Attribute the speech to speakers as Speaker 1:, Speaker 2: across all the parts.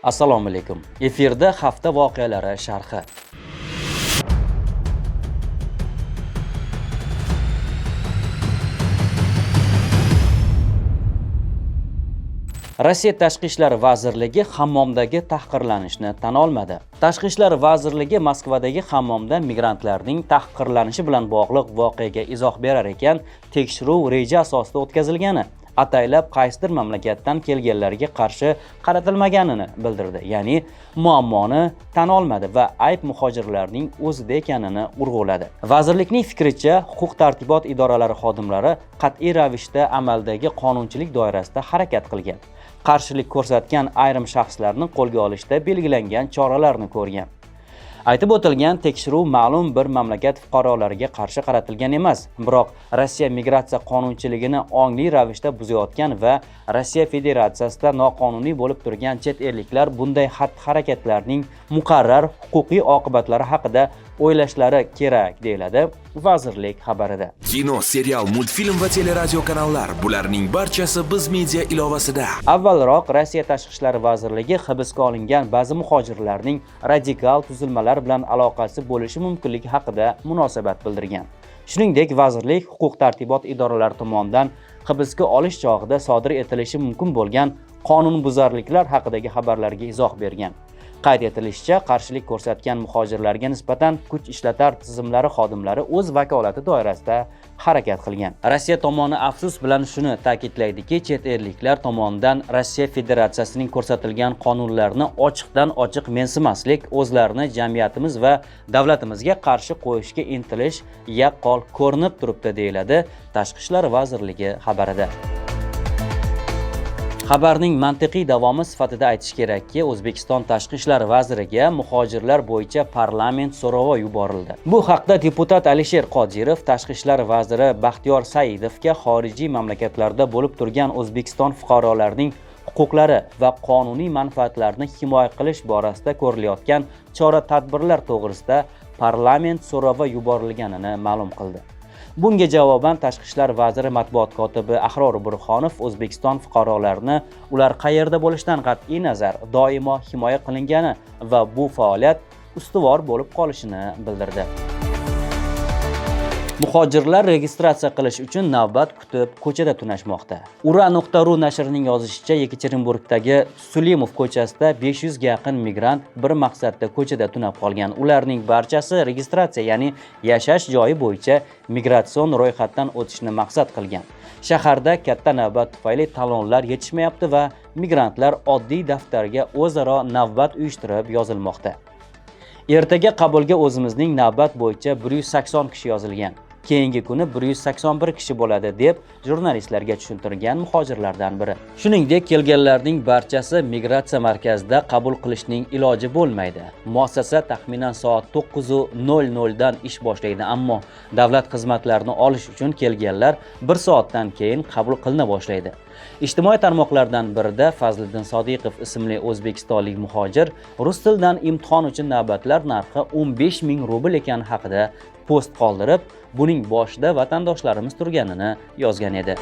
Speaker 1: Assalomu alaykum. Efirda hafta voqealari sharhi. Rossiya Tashqi ishlar vazirligi hammomdagi tahqirlanishni tan olmadi. Tashqi ishlar vazirligi Moskvadagi hammomda migrantlarning tahqirlanishi bilan bog'liq voqeaga izoh berar ekan, tekshiruv reja asosida o'tkazilgani, ataylab qaysidir mamlakatdan kelganlarga qarshi qaratilmaganini bildirdi. Ya'ni muammoni tan olmadi va ayb muhojirlarning o'zida ekanini urg'uladi. Vazirlikning fikricha, huquq-tartibot idoralari xodimlari qat'iy ravishda amaldagi qonunchilik doirasida harakat qilgan. Qarshilik ko'rsatgan ayrim shaxslarni qo'lga olishda belgilangan choralarni ko'rgan. Aytib o'tilgan tekshiruv ma'lum bir mamlakat fuqarolariga qarshi qaratilgan emas, biroq Rossiya migratsiya qonunchiligini ongli ravishda buzayotgan va Rossiya Federatsiyasida noqonuniy bo'lib turgan chet elliklar bunday xatti-harakatlarning muqarrar huquqiy oqibatlari haqida o'ylashlari kerak, deyiladi vazirlik xabarida.
Speaker 2: Kino, serial, multfilm va teleradio kanallar bularning barchasi Biz Media ilovasida.
Speaker 1: Avvalroq Rossiya Tashqi ishlar vazirligi hibsga olingan ba'zi muhojirlarning radikal tuzilmalar bilan aloqasi bo'lishi mumkinligi haqida munosabat bildirgan. Shuningdek, vazirlik huquq-tartibot idoralari tomonidan hibsga olish chog'ida sodir etilishi mumkin bo'lgan qonunbuzarliklar haqidagi xabarlarga izoh bergan. Qayd etilishicha, qarshilik ko'rsatgan muhojirlarga nisbatan kuch ishlatar tizimlari xodimlari o'z vakolati doirasida harakat qilgan. Rossiya tomoni afsus bilan shuni ta'kidlaydiki, chet elliklar tomonidan Rossiya Federatsiyasining ko'rsatilgan qonunlarni ochiqdan ochiq mensimaslik, o'zlarini jamiyatimiz va davlatimizga qarshi qo'yishga intilish yaqqol ko'rinib turibdi, deyiladi Tashqi ishlar vazirligi xabarida. Xabarning mantiqiy davomi sifatida aytish kerakki, O'zbekiston Tashqi ishlar vaziriga muhojirlar bo'yicha parlament so'rovi yuborildi. Bu haqda deputat Alisher Qodirov Tashqi ishlar vaziri Baxtiyor Saidovga xorijiy mamlakatlarda bo'lib turgan O'zbekiston fuqarolarining huquqlari va qonuniy manfaatlarini himoya qilish borasida ko'rilayotgan chora-tadbirlar to'g'risida parlament so'rovi yuborilganini ma'lum qildi. Bunga javoban Tashqi ishlar vaziri matbuot kotibi Ahror Burxonov O'zbekiston fuqarolarini ular qayerda bo'lishidan qat'iy nazar doimo himoya qilingani va bu faoliyat ustuvor bo'lib qolishini bildirdi. Muhojirlar registratsiya qilish uchun navbat kutib ko'chada tunashmoqda. Ura.ru nashrining yozishicha, Yekaterinburgdagi Sulimov ko'chasida 500 ga yaqin migrant bir maqsadda ko'chada tunab qolgan. Ularning barchasi registratsiya, ya'ni yashash joyi bo'yicha migratsion ro'yxatdan o'tishni maqsad qilgan. Shaharda katta navbat tufayli talonlar yetishmayapti va migrantlar oddiy daftarga o'zaro navbat uyushtirib yozilmoqda. Ertaga qabulga o'zimizning navbat bo'yicha 180 kishi yozilgan. Keyingi kuni 181 kishi bo'ladi, deb jurnalistlarga tushuntirgan muhojirlardan biri. Shuningdek, kelganlarning barchasi migratsiya markazida qabul qilishning iloji bo'lmaydi. Muassasa taxminan soat 9:00 dan ish boshlaydi, ammo davlat xizmatlarini olish uchun kelganlar 1 soatdan keyin qabul qilina boshlaydi. Ijtimoiy tarmoqlardan birida Fazliddin Sodiqov ismli o'zbekistonlik muhojir rus tilidan imtihon uchun navbatlar narxi 15 ming rubl ekani haqida post qoldirib, buning boshida vatandoshlarimiz turganini yozgan edi.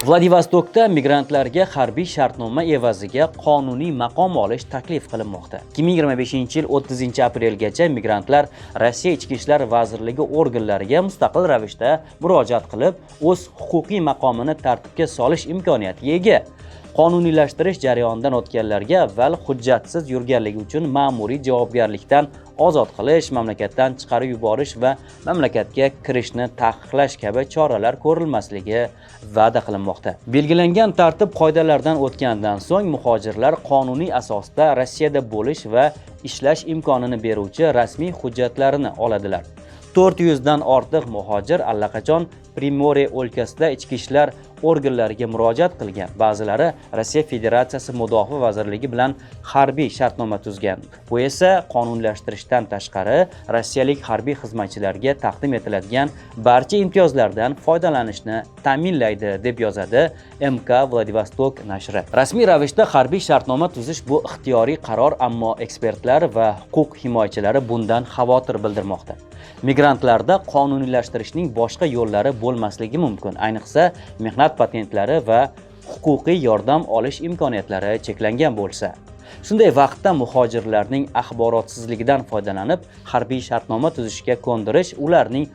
Speaker 1: Vladivostokda migrantlarga harbiy shartnoma evaziga qonuniy maqom olish taklif qilinmoqda. 2025-yil 30-aprelgacha migrantlar Rossiya Ichki ishlar vazirligi organlariga mustaqil ravishda murojaat qilib, o'z huquqiy maqomini tartibga solish imkoniyatiga ega. Qonuniylashtirish jarayonidan o'tganlarga avval hujjatsiz yurganligi uchun ma'muriy javobgarlikdan ozod qilish, mamlakatdan chiqarib yuborish va mamlakatga kirishni taqiqlash kabi choralar ko'rilmasligi va'da qilinmoqda. Belgilangan tartib qoidalardan o'tgandan so'ng muhojirlar qonuniy asosda Rossiyada bo'lish va ishlash imkonini beruvchi rasmiy hujjatlarini oladilar. 400 dan ortiq muhojir allaqachon Primorye o'lkasida ichki ishlar organlariga murojaat qilgan. Ba'zilari Rossiya Federatsiyasi Mudofaa vazirligi bilan harbiy shartnoma tuzgan. Bu esa qonunlashtirishdan tashqari rossiyalik harbiy xizmatchilarga taqdim etiladigan barcha imtiyozlardan foydalanishni ta'minlaydi, deb yozadi MK Vladivostok nashri. Rasmiy ravishda harbiy shartnoma tuzish bu ixtiyoriy qaror, ammo ekspertlar va huquq himoyachilari bundan xavotir bildirmoqda. Migrantlarda qonuniylashtirishning boshqa yo'llari bo'lmasligi mumkin. Ayniqsa, mehnat patentlari va huquqiy yordam olish imkoniyatlari cheklangan bo'lsa. Shunday vaqtda muhojirlarning axborotsizligidan foydalanib, harbiy shartnoma tuzishga ko'ndirish ularning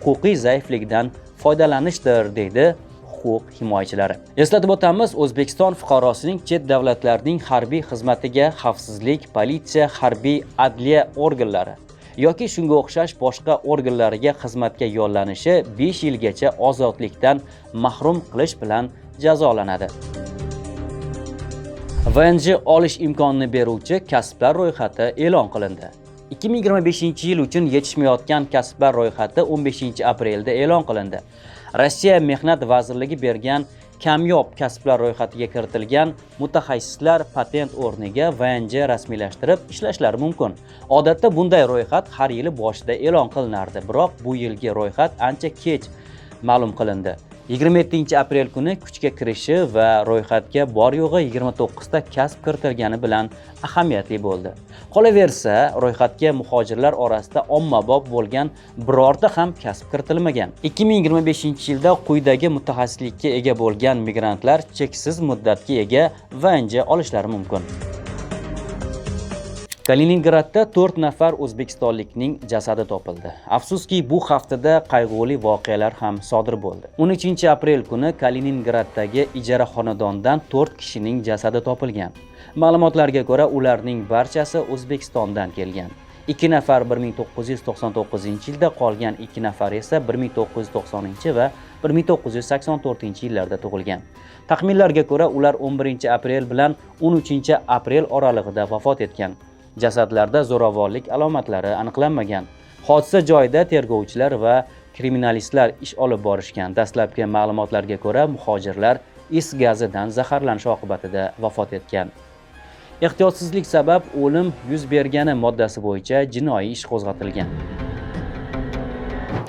Speaker 1: huquqiy zaifligidan foydalanishdir, deydi huquq himoyachilari. Eslatib o'tamiz, O'zbekiston fuqarosining chet davlatlarning harbiy xizmatiga xavfsizlik, politsiya, harbiy adliya organlari yoki shunga o'xshash boshqa organlariga xizmatga yollanishi 5 yilgacha ozodlikdan mahrum qilish bilan jazolanadi. VNJ olish imkonini beruvchi kasblar ro'yxati e'lon qilindi. 2025-yil uchun yetishmayotgan kasblar ro'yxati 15-aprelda e'lon qilindi. Rossiya Mehnat vazirligi bergan kamyob kasblar ro'yxatiga kiritilgan mutaxassislar patent o'rniga VNJ rasmiylashtirib ishlashlari mumkin. Odatda bunday ro'yxat har yili boshida e'lon qilinardi, biroq bu yilgi ro'yxat ancha kech ma'lum qilindi. 27-aprel kuni kuchga kirishi va ro'yxatga bor yo'g'i 29 ta kasb kiritilgani bilan ahamiyatli bo'ldi. Qolaversa, ro'yxatga muhojirlar orasida ommabop bo'lgan birorta ham kasb kiritilmagan. 2025-yilda quyidagi mutaxassislikka ega bo'lgan migrantlar cheksiz muddatga ega VNJ olishlari mumkin. Kaliningradda 4 nafar o'zbekistonlikning jasadi topildi. Afsuski, bu haftada qayg'uli voqealar ham sodir bo'ldi. 13-aprel kuni Kaliningraddagi ijara xonadondan 4 kishining jasadi topilgan. Ma'lumotlarga ko'ra, ularning barchasi O'zbekistondan kelgan. 2 nafar 1999-yilda, qolgan 2 nafar esa 1990 va 1984-yillarda tug'ilgan. Taxminlarga ko'ra, ular 11-aprel bilan 13-aprel oralig'ida vafot etgan. Jasadlarda zo'ravonlik alomatlari aniqlanmagan. Hodisa joyida tergovchilar va kriminalistlar ish olib borishgan. Dastlabki ma'lumotlarga ko'ra, muhojirlar is gazidan zaharlanish oqibatida vafot etgan. Ehtiyotsizlik sabab o'lim yuz bergani moddasi bo'yicha jinoiy ish qo'zg'atilgan.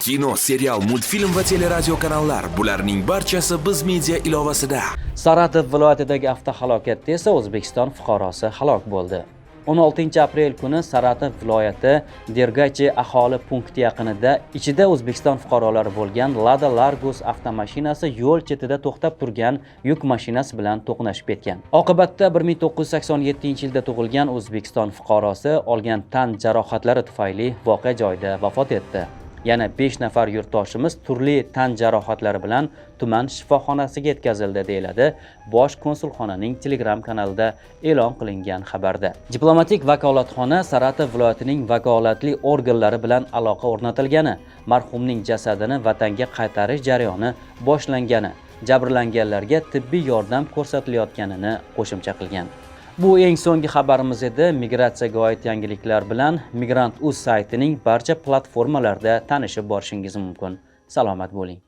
Speaker 2: Kino, serial, multfilm va teleradio kanallar bularning barchasi Biz Media ilovasida.
Speaker 1: Saratov viloyatidagi avtohalokatda esa O'zbekiston fuqarosi halok bo'ldi. 16-aprel kuni Saratov viloyati Dergachi aholi punkti yaqinida ichida O'zbekiston fuqarolari bo'lgan Lada Largus avtomashinasi yo'l chetida to'xtab turgan yuk mashinasi bilan to'qnashib ketgan. Oqibatda 1987-yilda tug'ilgan O'zbekiston fuqarosi olgan tan jarohatlari tufayli voqea joyida vafot etdi. Yana 5 nafar yurtdoshimiz turli tan jarohatlari bilan tuman shifoxonasiga yetkazildi, deyiladi Bosh konsulxonaning Telegram kanalida e'lon qilingan xabarda. Diplomatik vakolatxona Saratov viloyatining vakolatli organlari bilan aloqa o'rnatilgani, marhumning jasadini vatanga qaytarish jarayoni boshlangani, jabrlanganlarga tibbiy yordam ko'rsatilayotganini qo'shimcha qilgan. Bu eng so'nggi xabarimiz edi. Migratsiyaga oid yangiliklar bilan Migrant.uz saytining barcha platformalarida tanishib borishingiz mumkin. Salomat bo'ling.